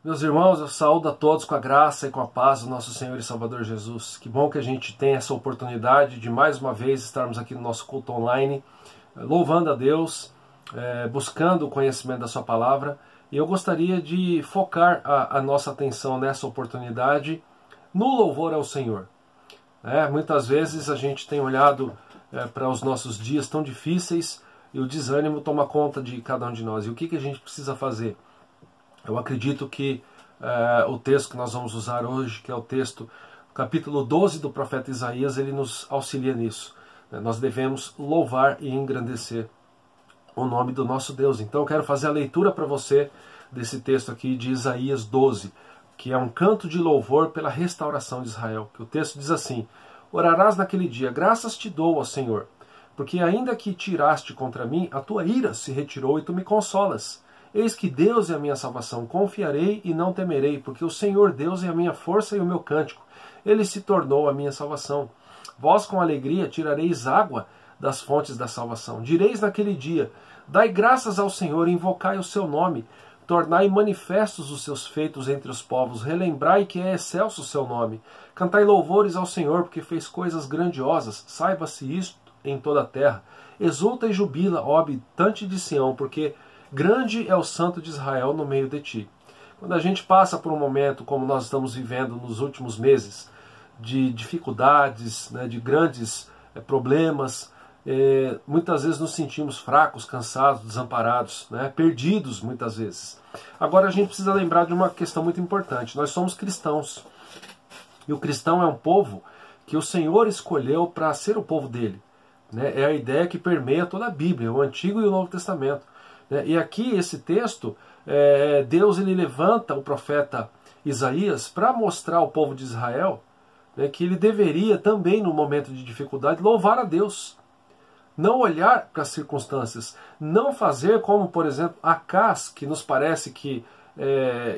Meus irmãos, eu saúdo a todos com a graça e com a paz do nosso Senhor e Salvador Jesus. Que bom que a gente tem essa oportunidade de mais uma vez estarmos aqui no nosso culto online, louvando a Deus, buscando o conhecimento da sua palavra. E eu gostaria de focar a nossa atenção nessa oportunidade no louvor ao Senhor. Muitas vezes a gente tem olhado para os nossos dias tão difíceis e o desânimo toma conta de cada um de nós. E o que a gente precisa fazer? Eu acredito que o texto que nós vamos usar hoje, que é o texto, capítulo 12 do profeta Isaías, ele nos auxilia nisso. Nós devemos louvar e engrandecer o nome do nosso Deus. Então eu quero fazer a leitura para você desse texto aqui de Isaías 12, que é um canto de louvor pela restauração de Israel. Que o texto diz assim: orarás naquele dia, graças te dou, ó Senhor, porque ainda que tiraste contra mim, a tua ira se retirou e tu me consolas. Eis que Deus é a minha salvação, confiarei e não temerei, porque o Senhor Deus é a minha força e o meu cântico. Ele se tornou a minha salvação. Vós com alegria tirareis água das fontes da salvação. Direis naquele dia: dai graças ao Senhor, invocai o seu nome, tornai manifestos os seus feitos entre os povos, relembrai que é excelso o seu nome. Cantai louvores ao Senhor, porque fez coisas grandiosas, saiba-se isto em toda a terra. Exulta e jubila, ó habitante de Sião, porque grande é o Santo de Israel no meio de ti. Quando a gente passa por um momento como nós estamos vivendo nos últimos meses, de dificuldades, de grandes problemas, muitas vezes nos sentimos fracos, cansados, desamparados, perdidos muitas vezes. Agora a gente precisa lembrar de uma questão muito importante. Nós somos cristãos. E o cristão é um povo que o Senhor escolheu para ser o povo dele. É a ideia que permeia toda a Bíblia, o Antigo e o Novo Testamento. E aqui, esse texto, Deus ele levanta o profeta Isaías para mostrar ao povo de Israel que ele deveria também, no momento de dificuldade, louvar a Deus. Não olhar para as circunstâncias. Não fazer como, por exemplo, Acás, que nos parece que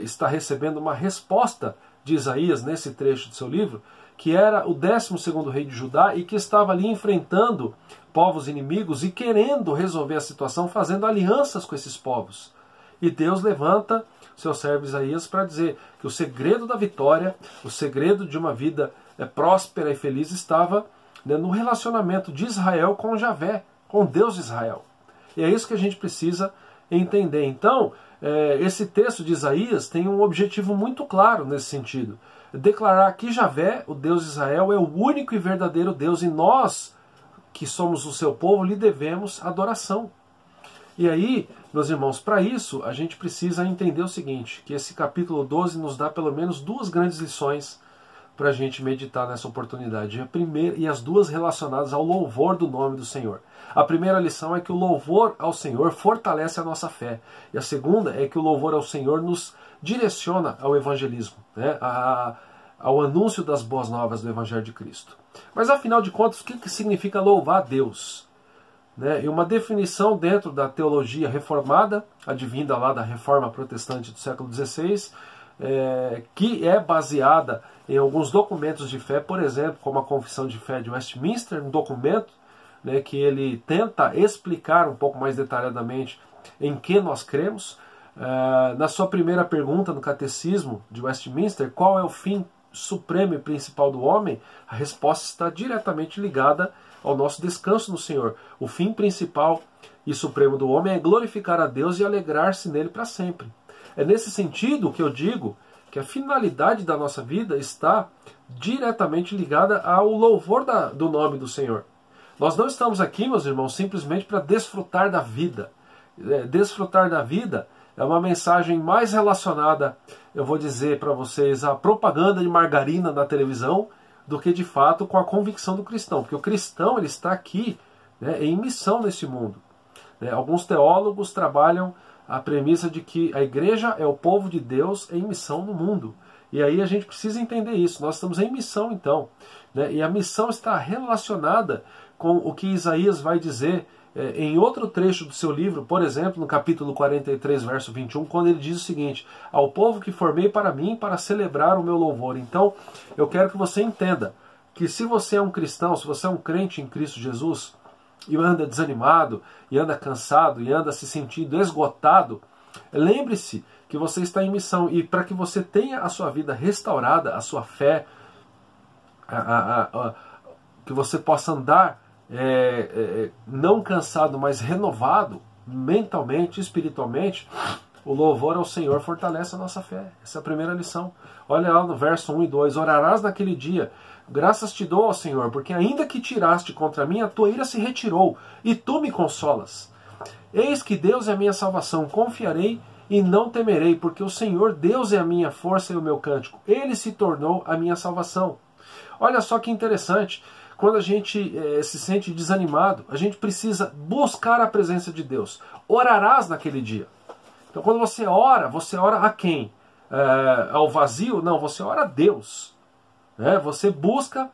está recebendo uma resposta de Isaías nesse trecho do seu livro, que era o 12º rei de Judá e que estava ali enfrentando povos inimigos e querendo resolver a situação, fazendo alianças com esses povos. E Deus levanta seu servo Isaías para dizer que o segredo da vitória, o segredo de uma vida próspera e feliz estava no relacionamento de Israel com Javé, com Deus de Israel. E é isso que a gente precisa entender. Então, esse texto de Isaías tem um objetivo muito claro nesse sentido. Declarar que Javé, o Deus de Israel, é o único e verdadeiro Deus, e nós, que somos o seu povo, lhe devemos adoração. E aí, meus irmãos, para isso a gente precisa entender o seguinte, que esse capítulo 12 nos dá pelo menos duas grandes lições para a gente meditar nessa oportunidade. A primeira, e as duas relacionadas ao louvor do nome do Senhor. A primeira lição é que o louvor ao Senhor fortalece a nossa fé. E a segunda é que o louvor ao Senhor nos direciona ao evangelismo, ao anúncio das boas novas do Evangelho de Cristo. Mas afinal de contas, o que significa louvar a Deus? E uma definição dentro da teologia reformada, advinda lá da Reforma Protestante do século XVI, que é baseada em alguns documentos de fé, por exemplo, como a Confissão de Fé de Westminster, um documento que ele tenta explicar um pouco mais detalhadamente em que nós cremos. Na sua primeira pergunta no Catecismo de Westminster, qual é o fim supremo e principal do homem? A resposta está diretamente ligada ao nosso descanso no Senhor. O fim principal e supremo do homem é glorificar a Deus e alegrar-se nele para sempre. É nesse sentido que eu digo que a finalidade da nossa vida está diretamente ligada ao louvor do nome do Senhor. Nós não estamos aqui, meus irmãos, simplesmente para desfrutar da vida. Desfrutar da vida é uma mensagem mais relacionada, eu vou dizer para vocês, à propaganda de margarina na televisão, do que de fato com a convicção do cristão. Porque o cristão ele está aqui em missão nesse mundo. Alguns teólogos trabalham a premissa de que a igreja é o povo de Deus em missão no mundo. E aí a gente precisa entender isso. Nós estamos em missão então. E a missão está relacionada com o que Isaías vai dizer em outro trecho do seu livro, por exemplo, no capítulo 43, verso 21, quando ele diz o seguinte: ao povo que formei para mim, para celebrar o meu louvor. Então, eu quero que você entenda que se você é um cristão, se você é um crente em Cristo Jesus, e anda desanimado, e anda cansado, e anda se sentindo esgotado, Lembre-se que você está em missão, e para que você tenha a sua vida restaurada, a sua fé, que você possa andar não cansado, mas renovado mentalmente, espiritualmente, o louvor ao Senhor fortalece a nossa fé. Essa é a primeira lição. Olha lá no verso 1 e 2. Orarás naquele dia, graças te dou, ó Senhor, porque ainda que tiraste contra mim, a tua ira se retirou, e tu me consolas. Eis que Deus é a minha salvação, confiarei e não temerei, porque o Senhor Deus é a minha força e o meu cântico. Ele se tornou a minha salvação. Olha só que interessante, quando a gente se sente desanimado, a gente precisa buscar a presença de Deus. Orarás naquele dia. Então quando você ora a quem? Ao vazio? Não, você ora a Deus. Você busca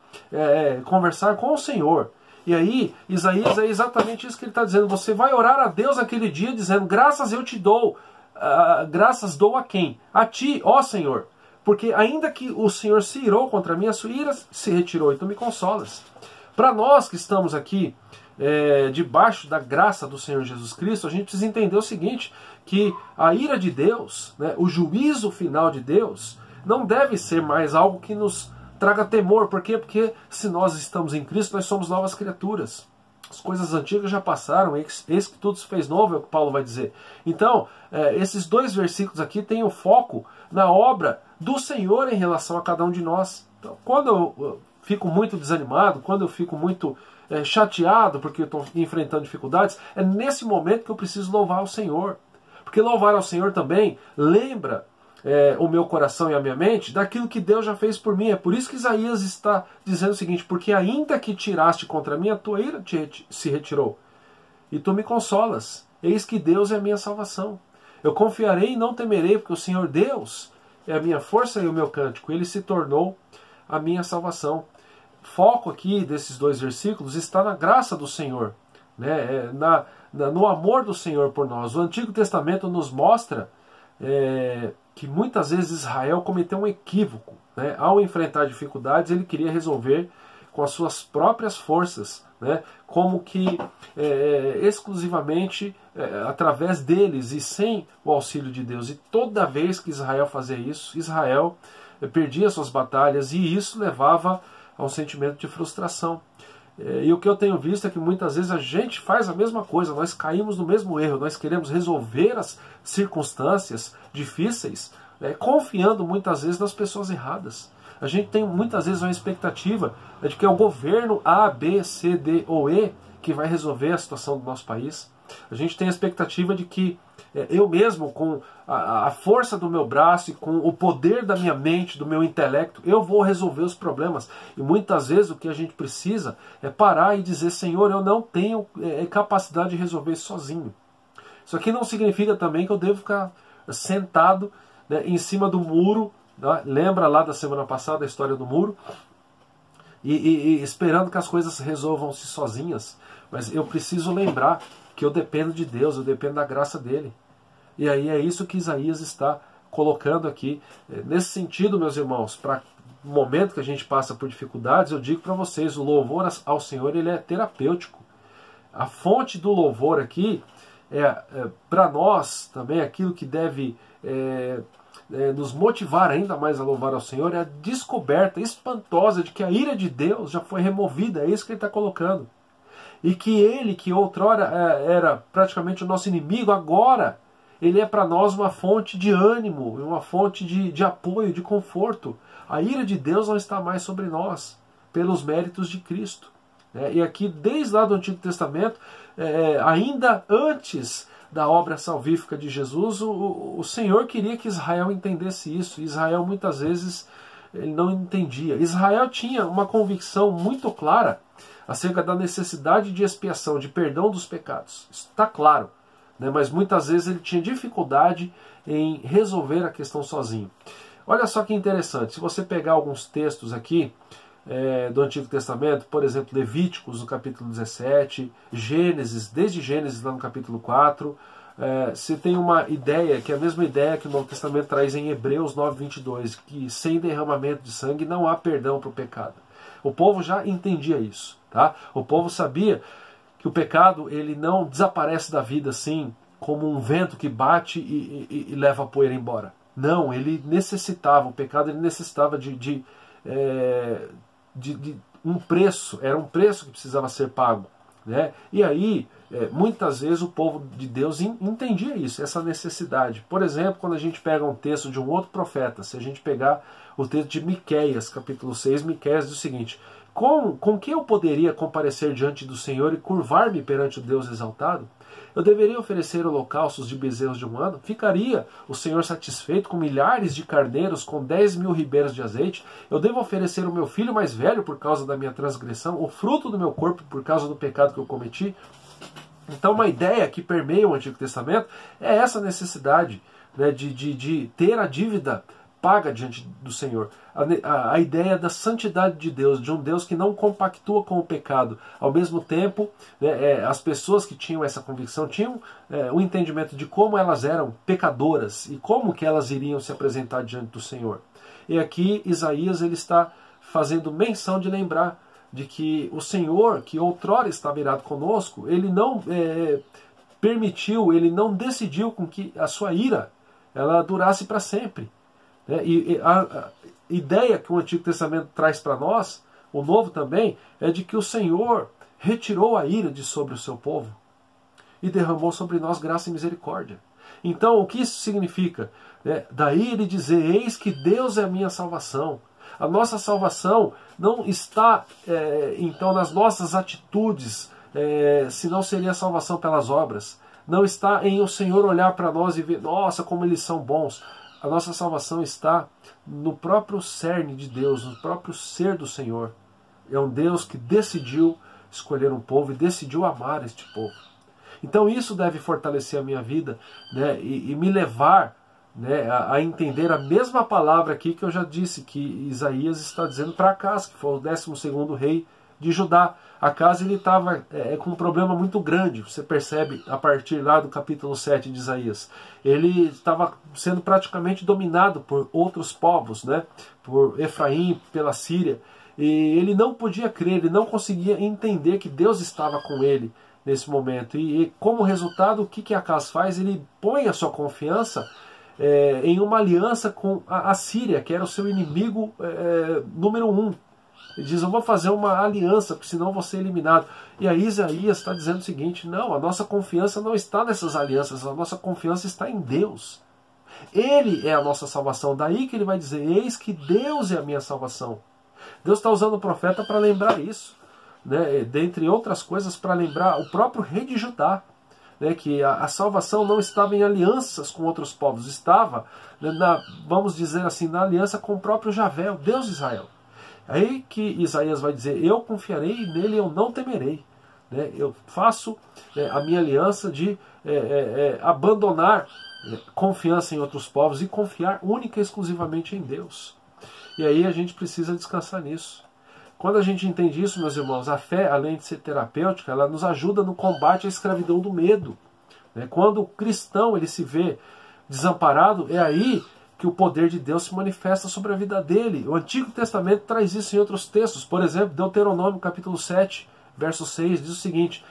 conversar com o Senhor. E aí, Isaías é exatamente isso que ele está dizendo. Você vai orar a Deus naquele dia, dizendo, graças eu te dou. Graças dou a quem? A ti, ó Senhor. Porque ainda que o Senhor se irou contra mim, a sua ira se retirou, e tu me consolas. Para nós que estamos aqui debaixo da graça do Senhor Jesus Cristo, a gente precisa entender o seguinte, que a ira de Deus, o juízo final de Deus, não deve ser mais algo que nos traga temor. Por quê? Porque se nós estamos em Cristo, nós somos novas criaturas. As coisas antigas já passaram, eis que tudo se fez novo, é o que Paulo vai dizer. Então, esses dois versículos aqui têm o foco na obra do Senhor em relação a cada um de nós. Então, quando eu fico muito desanimado, quando eu fico muito chateado porque eu estou enfrentando dificuldades, é nesse momento que eu preciso louvar ao Senhor. Porque louvar ao Senhor também lembra o meu coração e a minha mente daquilo que Deus já fez por mim. É por isso que Isaías está dizendo o seguinte, porque ainda que tiraste contra mim, a tua ira se retirou, e tu me consolas. Eis que Deus é a minha salvação. Eu confiarei e não temerei, porque o Senhor Deus é a minha força e o meu cântico. Ele se tornou a minha salvação. Foco aqui desses dois versículos está na graça do Senhor, no amor do Senhor por nós. O Antigo Testamento nos mostra que muitas vezes Israel cometeu um equívoco. Ao enfrentar dificuldades, ele queria resolver com as suas próprias forças, como que exclusivamente através deles e sem o auxílio de Deus. E toda vez que Israel fazia isso, Israel perdia suas batalhas, e isso levava a um sentimento de frustração. E o que eu tenho visto é que muitas vezes a gente faz a mesma coisa, nós caímos no mesmo erro, nós queremos resolver as circunstâncias difíceis, confiando muitas vezes nas pessoas erradas. A gente tem muitas vezes uma expectativa de que é o governo A, B, C, D ou E que vai resolver a situação do nosso país. A gente tem a expectativa de que eu mesmo, com a força do meu braço e com o poder da minha mente, do meu intelecto, eu vou resolver os problemas. E muitas vezes o que a gente precisa é parar e dizer, Senhor, eu não tenho capacidade de resolver isso sozinho. Isso aqui não significa também que eu devo ficar sentado em cima do muro. Lembra lá da semana passada a história do muro? E esperando que as coisas resolvam-se sozinhas. Mas eu preciso lembrar que eu dependo de Deus, eu dependo da graça dele. E aí é isso que Isaías está colocando aqui. Nesse sentido, meus irmãos, para o momento que a gente passa por dificuldades, eu digo para vocês, o louvor ao Senhor, ele é terapêutico. A fonte do louvor aqui para nós também, aquilo que deve nos motivar ainda mais a louvar ao Senhor, é a descoberta espantosa de que a ira de Deus já foi removida. É isso que ele está colocando. E que ele, que outrora era praticamente o nosso inimigo, agora ele é para nós uma fonte de ânimo, uma fonte de apoio, de conforto. A ira de Deus não está mais sobre nós, pelos méritos de Cristo. E aqui, desde lá do Antigo Testamento, ainda antes da obra salvífica de Jesus, o Senhor queria que Israel entendesse isso. Israel muitas vezes ele não entendia. Israel tinha uma convicção muito clara acerca da necessidade de expiação, de perdão dos pecados. Isso está claro. Mas muitas vezes ele tinha dificuldade em resolver a questão sozinho. Olha só que interessante, se você pegar alguns textos aqui do Antigo Testamento, por exemplo, Levíticos no capítulo 17, Gênesis, desde Gênesis lá no capítulo 4, você tem uma ideia, que é a mesma ideia que o Novo Testamento traz em Hebreus 9:22, que sem derramamento de sangue não há perdão para o pecado. O povo já entendia isso. Tá? O povo sabia que o pecado ele não desaparece da vida assim, como um vento que bate e leva a poeira embora. Não, ele necessitava, o pecado ele necessitava de um preço, era um preço que precisava ser pago. Né? E aí, muitas vezes o povo de Deus entendia isso, essa necessidade. Por exemplo, quando a gente pega um texto de um outro profeta, se a gente pegar o texto de Miqueias, capítulo 6, Miqueias diz o seguinte: com que eu poderia comparecer diante do Senhor e curvar-me perante o Deus exaltado? Eu deveria oferecer holocaustos de bezerros de um ano? Ficaria o Senhor satisfeito com milhares de carneiros, com 10.000 ribeiros de azeite? Eu devo oferecer o meu filho mais velho por causa da minha transgressão, o fruto do meu corpo por causa do pecado que eu cometi? Então uma ideia que permeia o Antigo Testamento é essa necessidade, né, de ter a dívida paga diante do Senhor. A ideia da santidade de Deus, de um Deus que não compactua com o pecado. Ao mesmo tempo, né, as pessoas que tinham essa convicção tinham o entendimento de como elas eram pecadoras e como que elas iriam se apresentar diante do Senhor. E aqui Isaías ele está fazendo menção de lembrar de que o Senhor, que outrora estava irado conosco, ele não permitiu, ele não decidiu com que a sua ira ela durasse para sempre. E a ideia que o Antigo Testamento traz para nós, o Novo também, é de que o Senhor retirou a ira de sobre o seu povo e derramou sobre nós graça e misericórdia. Então, o que isso significa? Daí ele dizer: eis que Deus é a minha salvação. A nossa salvação não está, então, nas nossas atitudes, senão seria a salvação pelas obras. Não está em o Senhor olhar para nós e ver: nossa, como eles são bons. A nossa salvação está no próprio cerne de Deus, no próprio ser do Senhor. É um Deus que decidiu escolher um povo e decidiu amar este povo. Então isso deve fortalecer a minha vida, né, e me levar, né, a entender a mesma palavra aqui que eu já disse, que Isaías está dizendo para Acás, que foi o 12º rei de Judá. Acás ele estava com um problema muito grande, você percebe a partir lá do capítulo 7 de Isaías. Ele estava sendo praticamente dominado por outros povos, né? Por Efraim, pela Síria. E ele não podia crer, ele não conseguia entender que Deus estava com ele nesse momento. E como resultado, o que Acás faz? Ele põe a sua confiança em uma aliança com a Síria, que era o seu inimigo número 1. Ele diz: eu vou fazer uma aliança, porque senão eu vou ser eliminado. E aí Isaías está dizendo o seguinte: não, a nossa confiança não está nessas alianças, a nossa confiança está em Deus. Ele é a nossa salvação. Daí que ele vai dizer: eis que Deus é a minha salvação. Deus está usando o profeta para lembrar isso, né? Dentre outras coisas, para lembrar o próprio rei de Judá, né? Que a salvação não estava em alianças com outros povos, estava, vamos dizer assim, na aliança com o próprio Javé, o Deus de Israel. Aí que Isaías vai dizer: eu confiarei e nele eu não temerei. Eu faço a minha aliança de abandonar confiança em outros povos e confiar única e exclusivamente em Deus. E aí a gente precisa descansar nisso. Quando a gente entende isso, meus irmãos, a fé, além de ser terapêutica, ela nos ajuda no combate à escravidão do medo. Quando o cristão ele se vê desamparado, é aí que o poder de Deus se manifesta sobre a vida dele. O Antigo Testamento traz isso em outros textos. Por exemplo, Deuteronômio capítulo 7, verso 6, diz o seguinte: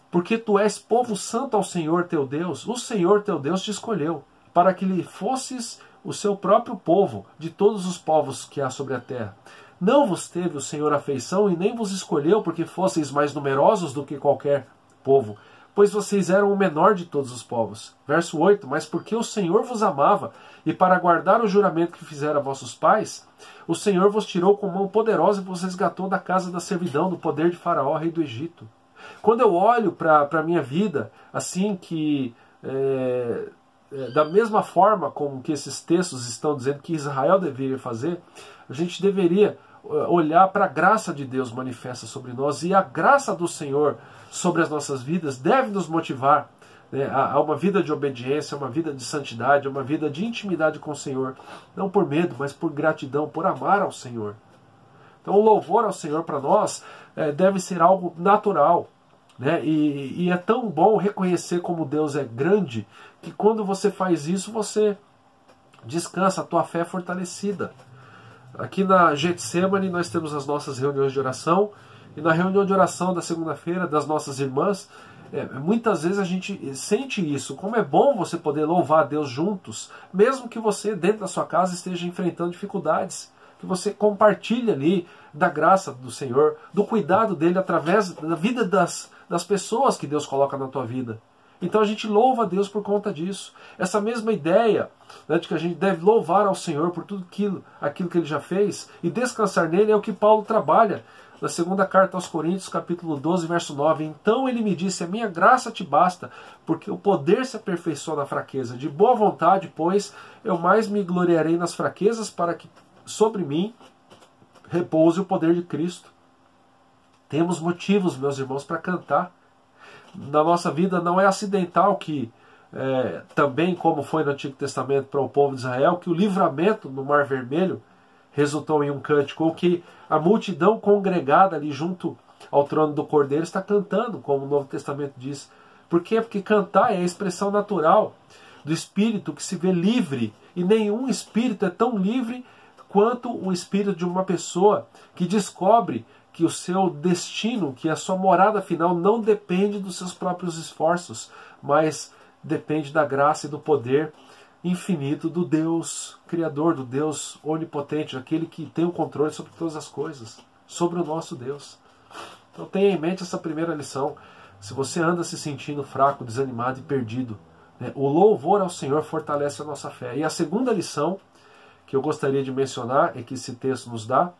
porque tu és povo santo ao Senhor teu Deus, o Senhor teu Deus te escolheu, para que lhe fosses o seu próprio povo, de todos os povos que há sobre a terra. Não vos teve o Senhor afeição e nem vos escolheu porque fosseis mais numerosos do que qualquer povo, pois vocês eram o menor de todos os povos. Verso 8, mas porque o Senhor vos amava, e para guardar o juramento que fizera a vossos pais, o Senhor vos tirou com mão poderosa e vos resgatou da casa da servidão, do poder de Faraó, rei do Egito. Quando eu olho para a minha vida, assim que, da mesma forma como que esses textos estão dizendo que Israel deveria fazer, a gente deveria olhar para a graça de Deus manifesta sobre nós, e a graça do Senhor sobre as nossas vidas deve nos motivar a uma vida de obediência, uma vida de santidade, uma vida de intimidade com o Senhor, não por medo, mas por gratidão, por amar ao Senhor. Então o louvor ao Senhor para nós deve ser algo natural, e é tão bom reconhecer como Deus é grande, que quando você faz isso, você descansa, a tua fé é fortalecida. Aqui na Getsemane nós temos as nossas reuniões de oração, e na reunião de oração da segunda-feira das nossas irmãs, Muitas vezes a gente sente isso, como é bom você poder louvar a Deus juntos, mesmo que você dentro da sua casa esteja enfrentando dificuldades, que você compartilhe ali da graça do Senhor, do cuidado dele através da vida das pessoas que Deus coloca na tua vida. Então a gente louva a Deus por conta disso. Essa mesma ideia, né, de que a gente deve louvar ao Senhor por tudo aquilo que Ele já fez e descansar nele, é o que Paulo trabalha na segunda carta aos Coríntios, capítulo 12, verso 9. Então ele me disse: a minha graça te basta, porque o poder se aperfeiçoa na fraqueza. De boa vontade, pois, eu mais me gloriarei nas fraquezas, para que sobre mim repouse o poder de Cristo. Temos motivos, meus irmãos, para cantar. Na nossa vida não é acidental que, também como foi no Antigo Testamento para o povo de Israel, que o livramento no Mar Vermelho resultou em um cântico, ou que a multidão congregada ali junto ao trono do Cordeiro está cantando, como o Novo Testamento diz. Por quê? Porque cantar é a expressão natural do espírito que se vê livre, e nenhum espírito é tão livre quanto o espírito de uma pessoa que descobre que o seu destino, que a sua morada final não depende dos seus próprios esforços, mas depende da graça e do poder infinito do Deus Criador, do Deus onipotente, aquele que tem o controle sobre todas as coisas, sobre o nosso Deus. Então tenha em mente essa primeira lição. Se você anda se sentindo fraco, desanimado e perdido, né, o louvor ao Senhor fortalece a nossa fé. E a segunda lição que eu gostaria de mencionar, e que esse texto nos dá,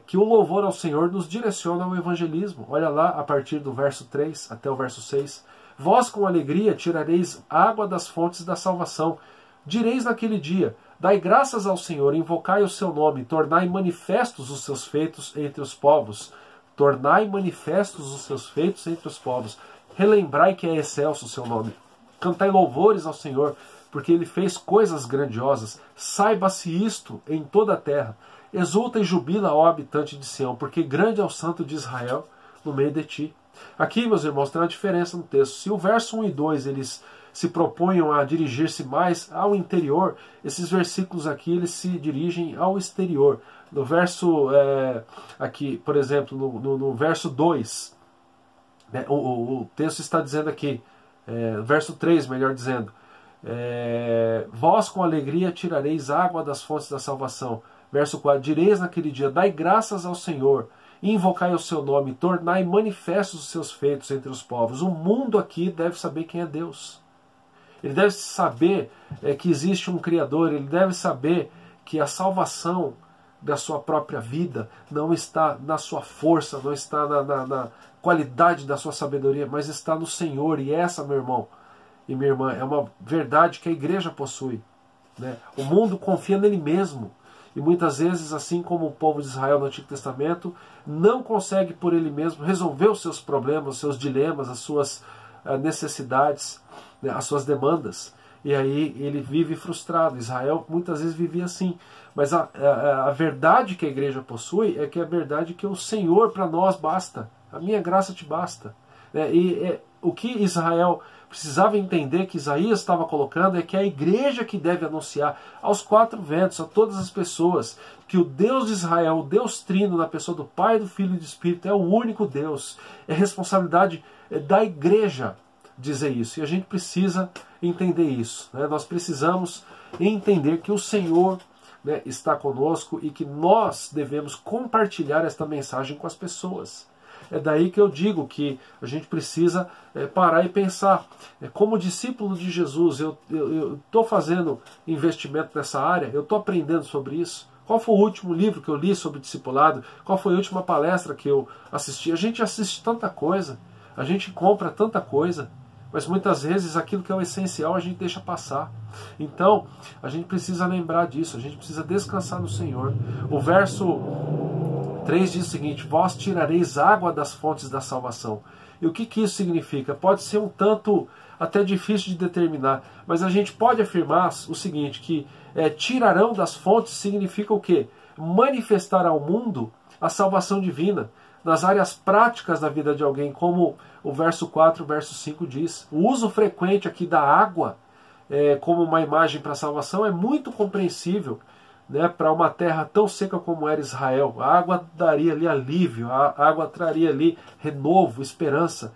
que o louvor ao Senhor nos direciona ao evangelismo. Olha lá, a partir do verso 3 até o verso 6. Vós com alegria tirareis água das fontes da salvação. Direis naquele dia: dai graças ao Senhor, invocai o seu nome, tornai manifestos os seus feitos entre os povos. Tornai manifestos os seus feitos entre os povos. Relembrai que é excelso o seu nome. Cantai louvores ao Senhor, porque ele fez coisas grandiosas. Saiba-se isto em toda a terra. Exulta e jubila, ó habitante de Sião, porque grande é o santo de Israel no meio de ti. Aqui, meus irmãos, tem uma diferença no texto. Se o verso 1 e 2 eles se propunham a dirigir-se mais ao interior, esses versículos aqui eles se dirigem ao exterior. No verso, aqui, por exemplo, no verso 2, né, o texto está dizendo aqui, verso 3, melhor dizendo, vós com alegria tirareis água das fontes da salvação. Verso 4, direis naquele dia: dai graças ao Senhor, invocai o seu nome, tornai manifestos os seus feitos entre os povos. O mundo aqui deve saber quem é Deus. Ele deve saber que existe um Criador, ele deve saber que a salvação da sua própria vida não está na sua força, não está na qualidade da sua sabedoria, mas está no Senhor. E essa, meu irmão e minha irmã, é uma verdade que a igreja possui, né? O mundo confia nele mesmo. E muitas vezes, assim como o povo de Israel no Antigo Testamento, não consegue por ele mesmo resolver os seus problemas, os seus dilemas, as suas necessidades, né, as suas demandas. E aí ele vive frustrado. Israel muitas vezes vivia assim. Mas a verdade que a igreja possui é que é a verdade que o Senhor para nós basta. A minha graça te basta. O que Israel precisava entender, que Isaías estava colocando, é que a igreja que deve anunciar aos quatro ventos, a todas as pessoas, que o Deus de Israel, o Deus Trino, na pessoa do Pai, do Filho e do Espírito, é o único Deus. É responsabilidade da igreja dizer isso. E a gente precisa entender isso, né? Nós precisamos entender que o Senhor, né, está conosco e que nós devemos compartilhar esta mensagem com as pessoas. É daí que eu digo que a gente precisa parar e pensar. Como discípulo de Jesus, eu estou fazendo investimento nessa área, eu estou aprendendo sobre isso. Qual foi o último livro que eu li sobre discipulado? Qual foi a última palestra que eu assisti? A gente assiste tanta coisa, a gente compra tanta coisa, mas muitas vezes aquilo que é o essencial a gente deixa passar. Então, a gente precisa lembrar disso, a gente precisa descansar no Senhor. O verso 3 diz o seguinte: vós tirareis água das fontes da salvação. E o que isso significa? Pode ser um tanto até difícil de determinar, mas a gente pode afirmar o seguinte, que tirarão das fontes significa o quê? Manifestar ao mundo a salvação divina nas áreas práticas da vida de alguém, como o verso 4 e o verso 5 diz. O uso frequente aqui da água como uma imagem para a salvação é muito compreensível, né, para uma terra tão seca como era Israel. A água daria ali alívio, a água traria ali renovo, esperança.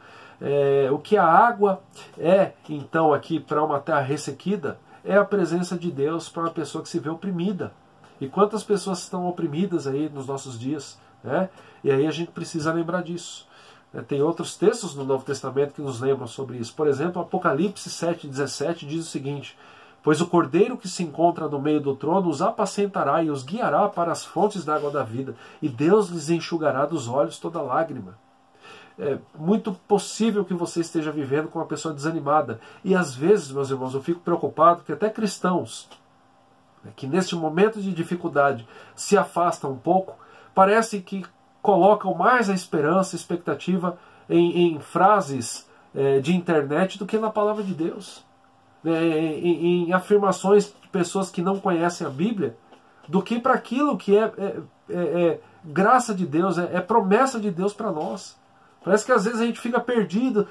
O que a água é, então, aqui para uma terra ressequida, é a presença de Deus para uma pessoa que se vê oprimida. E quantas pessoas estão oprimidas aí nos nossos dias, né? E aí a gente precisa lembrar disso. Tem outros textos no Novo Testamento que nos lembram sobre isso. Por exemplo, Apocalipse 7,17 diz o seguinte: pois o Cordeiro que se encontra no meio do trono os apacentará e os guiará para as fontes da água da vida, e Deus lhes enxugará dos olhos toda lágrima. É muito possível que você esteja vivendo com uma pessoa desanimada. E às vezes, meus irmãos, eu fico preocupado que até cristãos, que neste momento de dificuldade se afastam um pouco, parece que colocam mais a esperança, a expectativa em frases de internet do que na palavra de Deus. Em afirmações de pessoas que não conhecem a Bíblia, do que para aquilo que é graça de Deus, é promessa de Deus para nós. Parece que às vezes a gente fica perdido.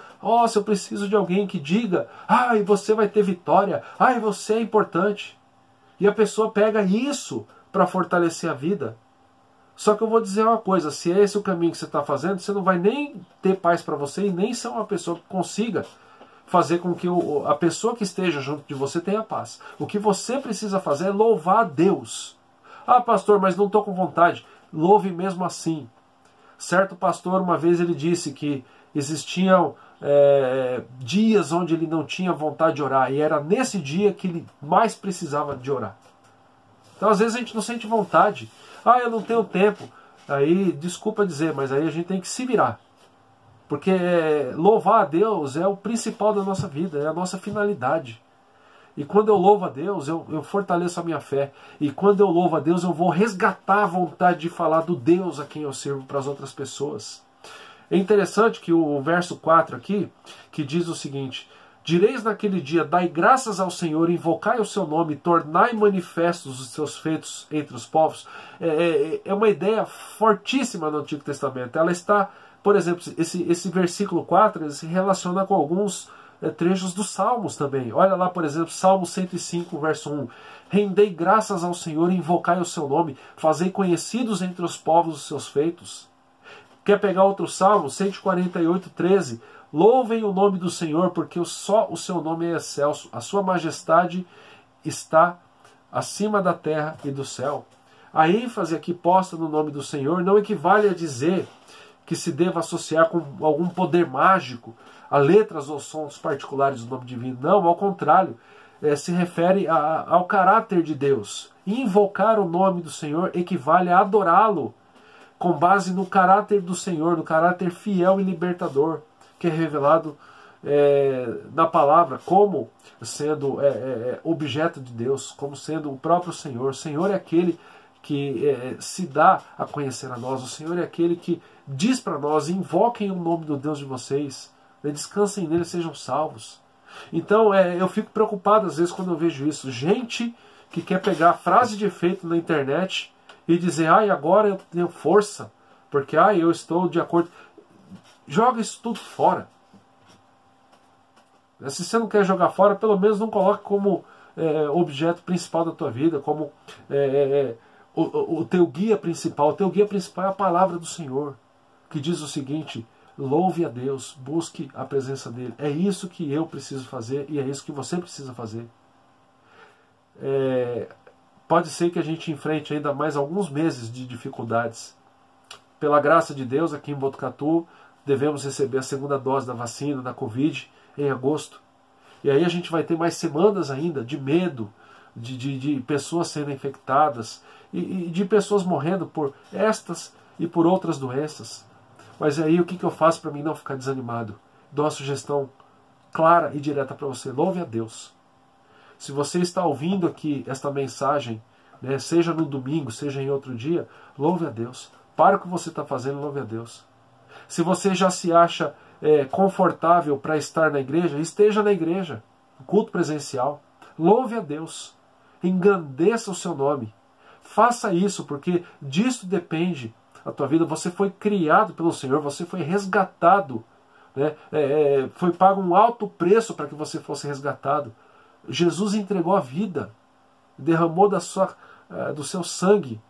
Se eu preciso de alguém que diga, e você vai ter vitória, você é importante. E a pessoa pega isso para fortalecer a vida. Só que eu vou dizer uma coisa, se é esse o caminho que você está fazendo, você não vai nem ter paz para você e nem ser uma pessoa que consiga fazer com que a pessoa que esteja junto de você tenha paz. O que você precisa fazer é louvar a Deus. Pastor, mas não estou com vontade. Louve mesmo assim. Certo pastor, uma vez ele disse que existiam dias onde ele não tinha vontade de orar, e era nesse dia que ele mais precisava de orar. Então às vezes a gente não sente vontade. Eu não tenho tempo. Aí, desculpa dizer, mas aí a gente tem que se virar. Porque louvar a Deus é o principal da nossa vida, é a nossa finalidade. E quando eu louvo a Deus, eu fortaleço a minha fé. E quando eu louvo a Deus, eu vou resgatar a vontade de falar do Deus a quem eu sirvo para as outras pessoas. É interessante que o verso 4 aqui, que diz o seguinte: direis naquele dia, dai graças ao Senhor, invocai o seu nome, tornai manifestos os seus feitos entre os povos. É uma ideia fortíssima no Antigo Testamento. Ela está, por exemplo, esse versículo 4, ele se relaciona com alguns trechos dos Salmos também. Olha lá, por exemplo, Salmo 105, verso 1. Rendei graças ao Senhor, invocai o seu nome, fazei conhecidos entre os povos os seus feitos. Quer pegar outro Salmo? 148, 13. Louvem o nome do Senhor, porque só o seu nome é excelso. A sua majestade está acima da terra e do céu. A ênfase aqui posta no nome do Senhor não equivale a dizer que se deva associar com algum poder mágico a letras ou sons particulares do nome divino. Não, ao contrário, se refere ao caráter de Deus. Invocar o nome do Senhor equivale a adorá-lo com base no caráter do Senhor, no caráter fiel e libertador, que é revelado na palavra como sendo objeto de Deus, como sendo o próprio Senhor. O Senhor é aquele que se dá a conhecer a nós. O Senhor é aquele que diz para nós: invoquem o nome do Deus de vocês, descansem nele, sejam salvos. Então eu fico preocupado às vezes quando eu vejo isso. Gente que quer pegar frase de efeito na internet e dizer: agora eu tenho força, porque eu estou de acordo. Joga isso tudo fora. Se você não quer jogar fora, pelo menos não coloque como objeto principal da tua vida, como o teu guia principal. O teu guia principal é a palavra do Senhor, que diz o seguinte: louve a Deus, busque a presença dele. É isso que eu preciso fazer e é isso que você precisa fazer. Pode ser que a gente enfrente ainda mais alguns meses de dificuldades. Pela graça de Deus, aqui em Botucatu, devemos receber a segunda dose da vacina da Covid em agosto. E aí a gente vai ter mais semanas ainda de medo, de pessoas sendo infectadas e de pessoas morrendo por estas e por outras doenças. Mas aí o que eu faço para mim não ficar desanimado? Dou uma sugestão clara e direta para você: louve a Deus. Se você está ouvindo aqui esta mensagem, seja no domingo, seja em outro dia, louve a Deus. Para o que você está fazendo, louve a Deus. Se você já se acha confortável para estar na igreja, esteja na igreja, culto presencial. Louve a Deus. Engrandeça o seu nome. Faça isso, porque disso depende a tua vida. Você foi criado pelo Senhor, você foi resgatado. Foi pago um alto preço para que você fosse resgatado. Jesus entregou a vida, derramou do seu sangue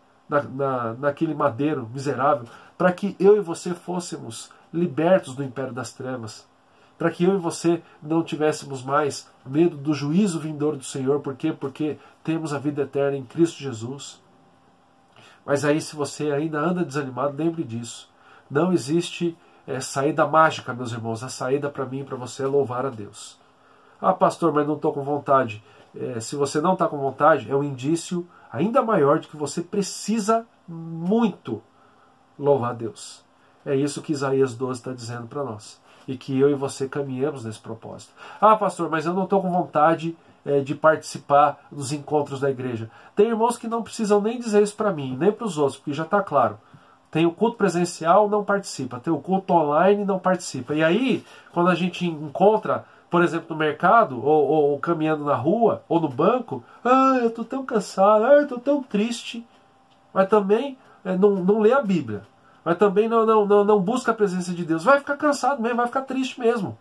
naquele madeiro miserável, para que eu e você fôssemos libertos do império das trevas. para que eu e você não tivéssemos mais medo do juízo vindouro do Senhor. Por quê? Porque temos a vida eterna em Cristo Jesus. Mas aí, se você ainda anda desanimado, lembre disso. Não existe saída mágica, meus irmãos. A saída para mim e para você é louvar a Deus. Ah, pastor, mas não estou com vontade. Se você não está com vontade, é um indício ainda maior de que você precisa muito louvar a Deus. É isso que Isaías 12 está dizendo para nós. E que eu e você caminhemos nesse propósito. Ah, pastor, mas eu não estou com vontade de participar dos encontros da igreja. Tem irmãos que não precisam nem dizer isso para mim, nem para os outros, porque já está claro. Tem o culto presencial, não participa. Tem o culto online, não participa. E aí, quando a gente encontra, por exemplo, no mercado, ou caminhando na rua, ou no banco, eu estou tão cansado, eu estou tão triste. Mas também não lê a Bíblia. Mas também não busca a presença de Deus. Vai ficar cansado mesmo, vai ficar triste mesmo.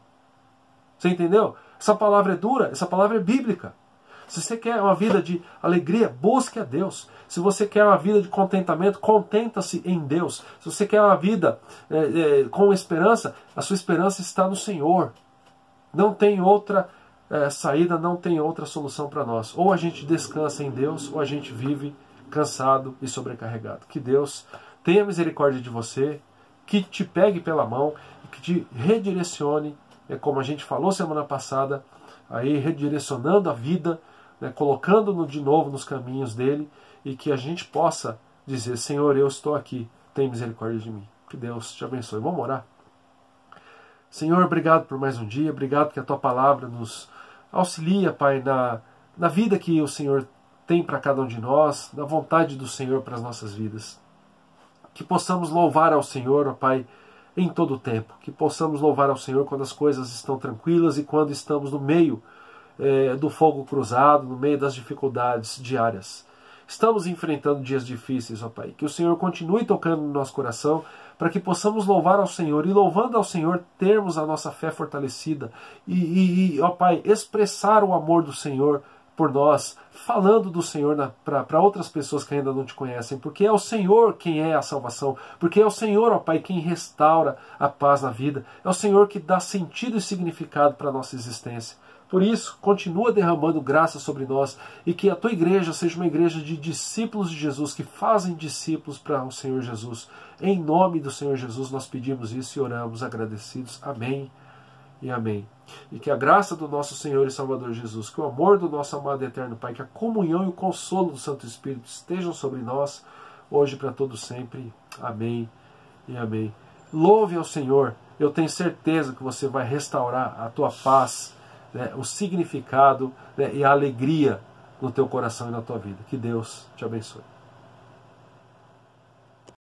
Você entendeu? Essa palavra é dura, essa palavra é bíblica. Se você quer uma vida de alegria, busque a Deus. Se você quer uma vida de contentamento, contenta-se em Deus. Se você quer uma vida com esperança, a sua esperança está no Senhor. Não tem outra saída, não tem outra solução para nós. Ou a gente descansa em Deus, ou a gente vive cansado e sobrecarregado. Que Deus tenha misericórdia de você, que te pegue pela mão, que te redirecione, como a gente falou semana passada, aí redirecionando a vida, colocando-no de novo nos caminhos dele, e que a gente possa dizer: Senhor, eu estou aqui, tem misericórdia de mim. Que Deus te abençoe. Vamos orar. Senhor, obrigado por mais um dia, obrigado que a tua palavra nos auxilia, Pai, na vida que o Senhor tem para cada um de nós, na vontade do Senhor para as nossas vidas. Que possamos louvar ao Senhor, ó Pai, em todo o tempo. Que possamos louvar ao Senhor quando as coisas estão tranquilas e quando estamos no meio do fogo cruzado, no meio das dificuldades diárias. Estamos enfrentando dias difíceis, ó Pai. Que o Senhor continue tocando no nosso coração para que possamos louvar ao Senhor e, louvando ao Senhor, termos a nossa fé fortalecida e ó Pai, expressar o amor do Senhor por nós, falando do Senhor para outras pessoas que ainda não te conhecem, porque é o Senhor quem é a salvação, porque é o Senhor, ó Pai, quem restaura a paz na vida, é o Senhor que dá sentido e significado para a nossa existência. Por isso, continua derramando graça sobre nós e que a tua igreja seja uma igreja de discípulos de Jesus, que fazem discípulos para o Senhor Jesus. Em nome do Senhor Jesus nós pedimos isso e oramos agradecidos. Amém e amém. E que a graça do nosso Senhor e Salvador Jesus, que o amor do nosso amado e eterno Pai, que a comunhão e o consolo do Santo Espírito estejam sobre nós, hoje e para todo sempre. Amém e amém. Louve ao Senhor. Eu tenho certeza que você vai restaurar a tua paz, o significado e a alegria no teu coração e na tua vida. Que Deus te abençoe.